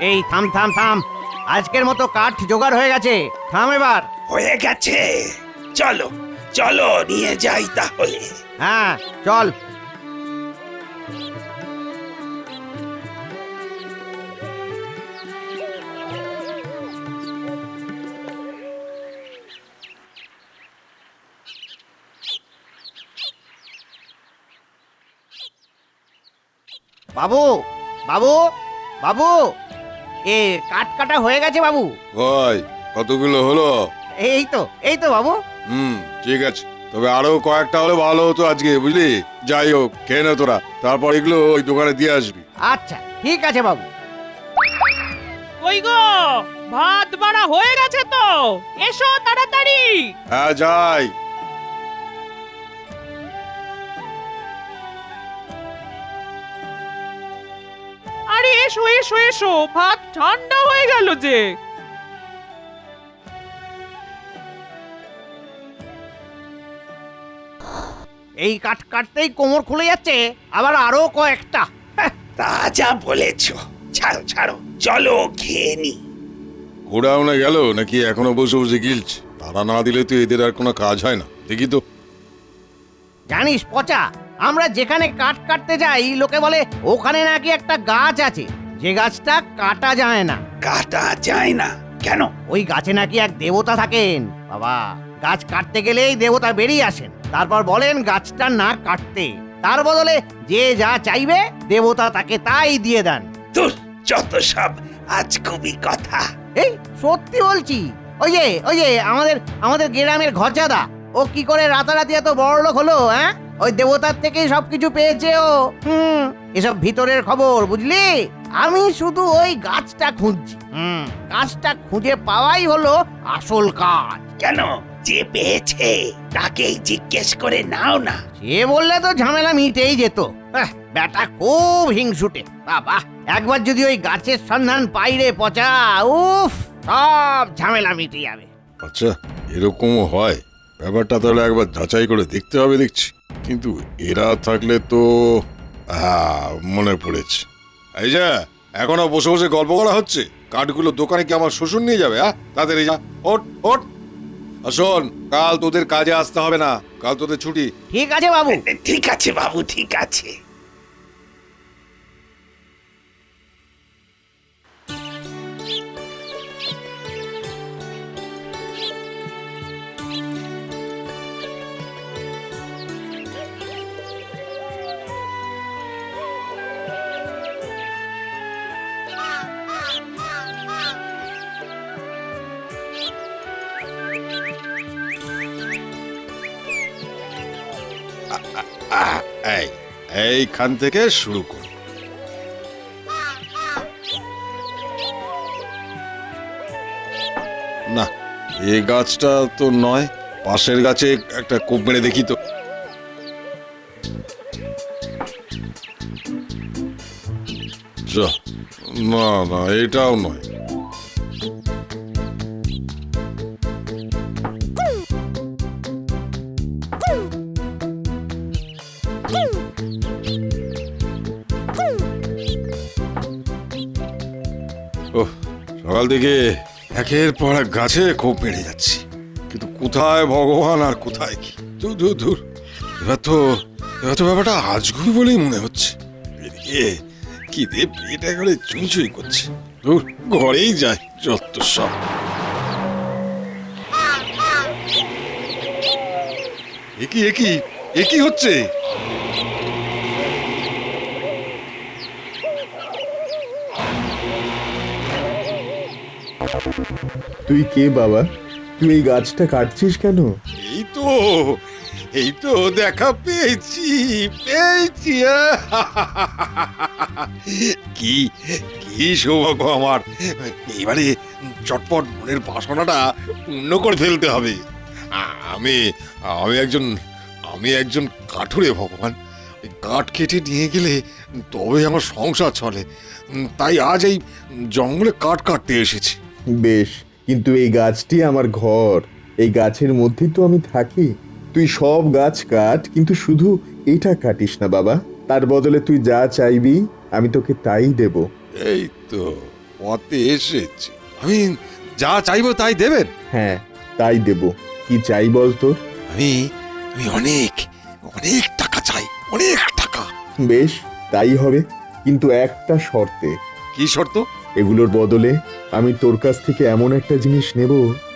এই থাম থাম থাম, আজকের মতো কাঠ জোগাড় হয়ে গেছে, থাম এবার। হয়ে গেছে, চলো চলো নিয়ে যাই তাহলে। হ্যাঁ চল। বাবু বাবু বাবু, এ কাঠ কাটা হয়ে গেছে বাবু। ওই কতগুলো হলো? এই তো বাবু। ঠিক আছে, তবে আরো কয়েকটা হলে ভালো হতো আজকে, বুঝলি? যাই হোক, খেয়ে নে তোরা, তারপর এগুলো ওই দোকানে দিয়ে আসবি। আচ্ছা ঠিক আছে বাবু। কই গো, ভাত বাড়া হয়ে গেছে তো, এসো তাড়াতাড়ি। হ্যাঁ যাই। আরে এসো এসো এসো, ভাত ঠান্ডা হয়ে গেল যে। এই কাঠ কাটতেই কোমর খুলে যাচ্ছে, আবার আরো কয়েকটা। হ্যাঁ, তা যা বলেছ, ছাড়ো ছাড়ো, চলো খেয়ে নি। ঘোড়াও না গেল নাকি এখনো বসে বসে গিলছে? তারা না দিলে তো এদের আর কোনো কাজ হয় না, দেখি তো। জানিস পচা, আমরা যেখানে কাঠ কাটতে যাই লোকে বলে ওখানে নাকি একটা গাছ আছে, যে গাছটা কাটা যায় না। কাটা যায় না কেন? ওই গাছে নাকি এক দেবতা থাকেন বাবা। গাছ কাটতে গেলেই দেবতা বেরিয়ে আসেন, তারপর বলেন গাছটা না কাটতে, তার বদলে যে যা চাইবে দেবতা তাকে তাই দিয়ে দেন। তোর যত সব আজগুবি কথা। এই সত্যি বলছি, ওই যে আমাদের আমাদের গ্রামের ঘরজাদা, ও কি করে রাতারাতি এত বড় লোক হলো? হ্যাঁ, ওই দেবতার থেকেই সবকিছু পেয়েছে ও। এসব ভিতরের খবর বুঝলি। আমি শুধু ওই গাছটা খুঁজছি। গাছটা খুঁজে পাওয়াই হলো আসল কাজ। কেন, যে পেয়েছে তাকেই জিজ্ঞেস করে নাও না। সে বললে তো ঝামেলা মিটেই যেত। ব্যাটা খুব হিংসুটে বাবা। একবার যদি ওই গাছের সন্ধান পাই রে পচা, উফ, সব ঝামেলা মিটে যাবে। আচ্ছা, এরকমও হয় ব্যাপারটা? তাহলে একবার যাচাই করে দেখতে হবে দেখছি। কিন্তু এরা থাকলে তো মনে পড়েছে। এই যে এখনো বসে বসে গল্প করা হচ্ছে, কাঠগুলো দোকানে কি আমার শ্বশুর নিয়ে যাবে? তাড়াতাড়ি যা, ওঠ ওঠ। আর শোন, কাল তোদের কাজে আসতে হবে না, কাল তোদের ছুটি। ঠিক আছে বাবু। ঠিক আছে বাবু, ঠিক আছে। এইখান থেকে শুরু কর। না, এই গাছটা তো নয়, পাশের গাছে একটা কোপ মেরে দেখি তো। না না, এটাও নয়। সকাল থেকে একের পর এক গাছে খোপ মেরে যাচ্ছি, কিন্তু কোথায় ভগবান আর কোথায় কি। দূর, এবার তো ব্যাপারটা আজগুবি বলেই মনে হচ্ছে। এদিকে কি রে, পেটে করে চুই করছে। দূর, ঘরেই যায় যত সব। একই হচ্ছে। তুই কে বাবা? তুই এই গাছটা কাটছিস কেন? এই তো দেখা পেয়েছি। কি সৌভাগ্য আমার। এবারে চটপট মনের বাসনাটা পূর্ণ করে ফেলতে হবে। আমি একজন কাঠুরে ভগবান। কাঠ কেটে নিয়ে গেলে তবে আমার সংসার চলে, তাই আজ এই জঙ্গলে কাঠ কাটতে এসেছি। বেশ, কিন্তু এই গাছটি আমার ঘর, এই গাছের মধ্যেই তো আমি থাকি। তুই সব গাছ কাট, কিন্তু শুধু এটা কাটিস না বাবা। তার বদলে তুই যা চাইবি আমি তোকে তাই দেব। এই তো পথে এসেছে। আমি যা চাইবো তাই দেবেন? হ্যাঁ, তাই দেব। কি চাই বল তোর? আমি আমি অনেক অনেক টাকা চাই, অনেক টাকা। বেশ, তাই হবে, কিন্তু একটা শর্তে। কি শর্ত? এগুলোর বদলে আমি তোর কাছ থেকে এমন একটা জিনিস নেব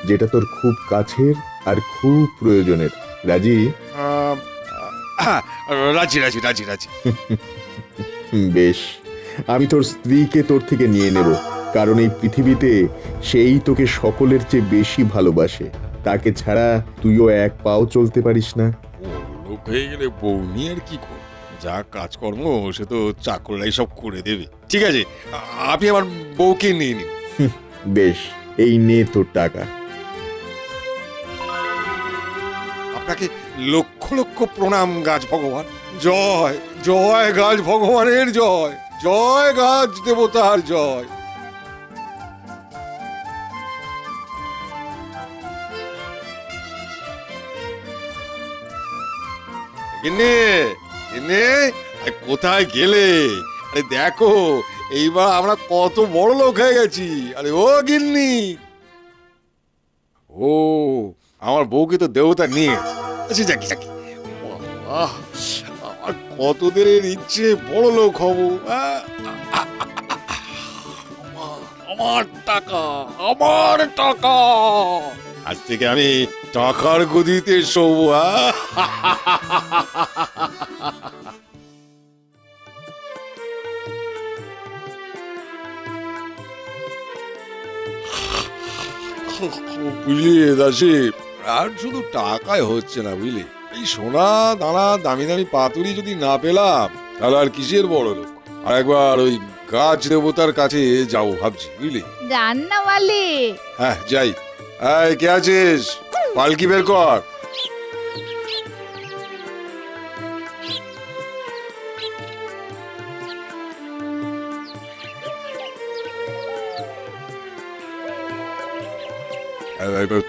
যেটা তোর খুব কাছের আর খুব প্রয়োজনের। রাজি? আহ, আহ, রাজি রাজি রাজি রাজি। বেশ, আমি তোর স্ত্রীকে তোর থেকে নিয়ে নেব, কারণ এই পৃথিবীতে সেই তোকে সকলের চেয়ে বেশি ভালোবাসে। তাকে ছাড়া তুইও এক পাও চলতে পারিস না। লোক হয়ে গেলে বউ নিয়ে আর কি করব? যা কাজকর্ম সে তো চাকররাই সব করে দেবে। ঠিক আছে, আপনি আমার বউকে নিয়ে নিন। বেশ, এই নে তোর টাকা। আপনাকে লক্ষ লক্ষ প্রণাম গাছ ভগবান। জয় জয় গাছ ভগবানের জয়, জয় গাছ দেবতার জয়। গিন্নি, গিন্নি, আরে কোথায় গেলে? আরে দেখো, এইবার আমরা কত বড় লোক হয়ে গেছি। আরে ও গিন্নি, ও আমার বউকে তো দেবতা নিয়ে গেছে। আচ্ছা যাকি যাকি, বাহ, আমার কত দিনের ইচ্ছে বড় লোক হব। আমার টাকা, আমার টাকা, আজ থেকে আমি টাকার গদিতে শোবো। বুঝলি দাসী, আর শুধু টাকায় হচ্ছে না বুঝলি, এই সোনা দানা দামি দামি পাতুরি যদি না পেলাম তাহলে আর কিসের বড় লোক। আর একবার ওই গাছ দেবতার কাছে যাবো ভাবছি বুঝলি। রান্নাওয়ালি, হ্যাঁ যাই। এই কে আছিস? পালকি বের কর।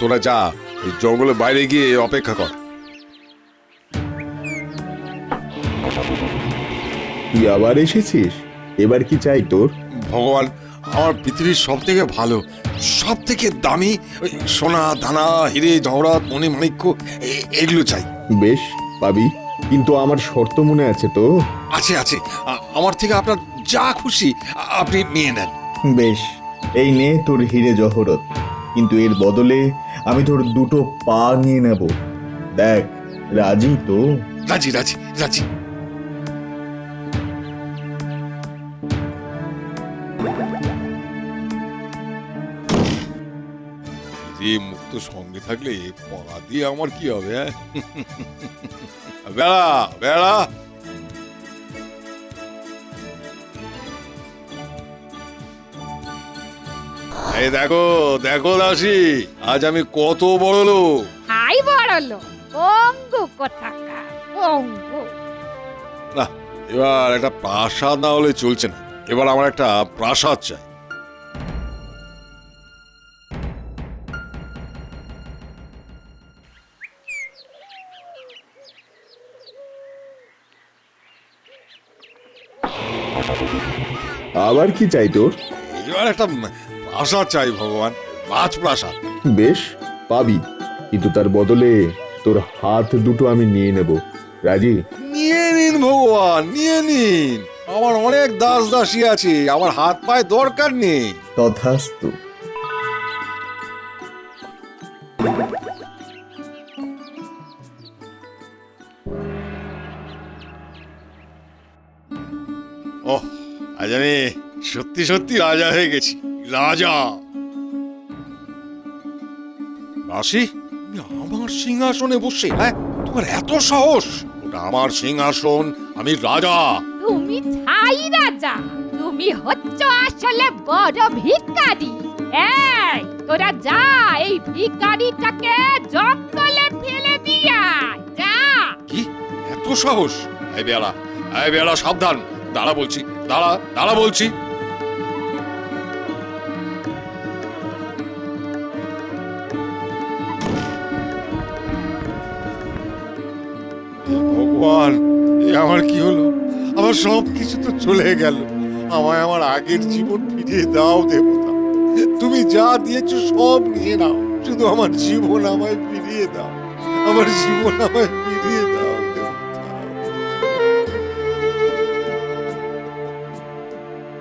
তোরা যা, ওই জঙ্গলের বাইরে গিয়ে অপেক্ষা কর। তুই আবার এসেছিস? এবার কি চাই তোর? ভগবান, আমার পৃথিবীর সব থেকে ভালো, সব থেকে দামি ওই সোনা দানা হিরে জহরাত মণি মাণিক্য এগুলো চাই। বেশ, পাবি, কিন্তু আমার শর্ত মনে আছে তো? আছে আছে, আমার থেকে আপনার যা খুশি আপনি নিয়ে নেন। বেশ, এই নে তোর হিরে জহরত, কিন্তু এর বদলে আমি তোর দুটো পা নিয়ে নেব। দেখ, রাজি তো? রাজি রাজি রাজি। মুক্ত সঙ্গে থাকলে পড়া দিয়ে আমার কি হবে? বেড়া বেড়া, এই দেখো দেখো দাসী, আজ আমি কত বড় লোক। হাই বড়লো পঙ্গু কোথাকার পঙ্গু। না, এবার একটা প্রাসাদ না হলে চলছে না। এবার আমার একটা প্রাসাদ চাই। আবার কি চাই তোর? এবার একটা প্রাসাদ চাই ভগবান, রাজপ্রাসাদ। বেশ, পাবি, কিন্তু তার বদলে তোর হাত দুটো আমি নিয়ে নেব। রাজি? নিয়ে নিন ভগবান, নিয়ে নিন। আমার অনেক দাস দাসী আছে, আমার হাত পায়ে দরকার নেই। তথাস্তু। ওহ, আজ আমি সত্যি সত্যি রাজা হয়ে গেছি, রাজা। রাশি, আমার সিংহাসনে বসে, হ্যাঁ তোমার এত সাহস? ওটা আমার সিংহাসন, আমি রাজা। তুমি ছাই রাজা, তুমি হচ্ছ আসলে বড় ভিখারি। এই তোরা যা, এই ভিখারিটাকে জঙ্গলে ফেলে দিয়া যা। কি এত সাহস? এই বেলা, এই বেলা, সাবধান। দাঁড়া বলছি, দাঁড়া দাঁড়া বলছি। ভগবান, এ আমার কি হলো? আমার সব কিছু তো চলে গেল। আমায় আমার আগের জীবন ফিরিয়ে দাও দেবতা। তুমি যা দিয়েছো সব নিয়ে নাও, শুধু আমার জীবন আমায় ফিরিয়ে দাও, আমার জীবন আমায় ফিরিয়ে দাও।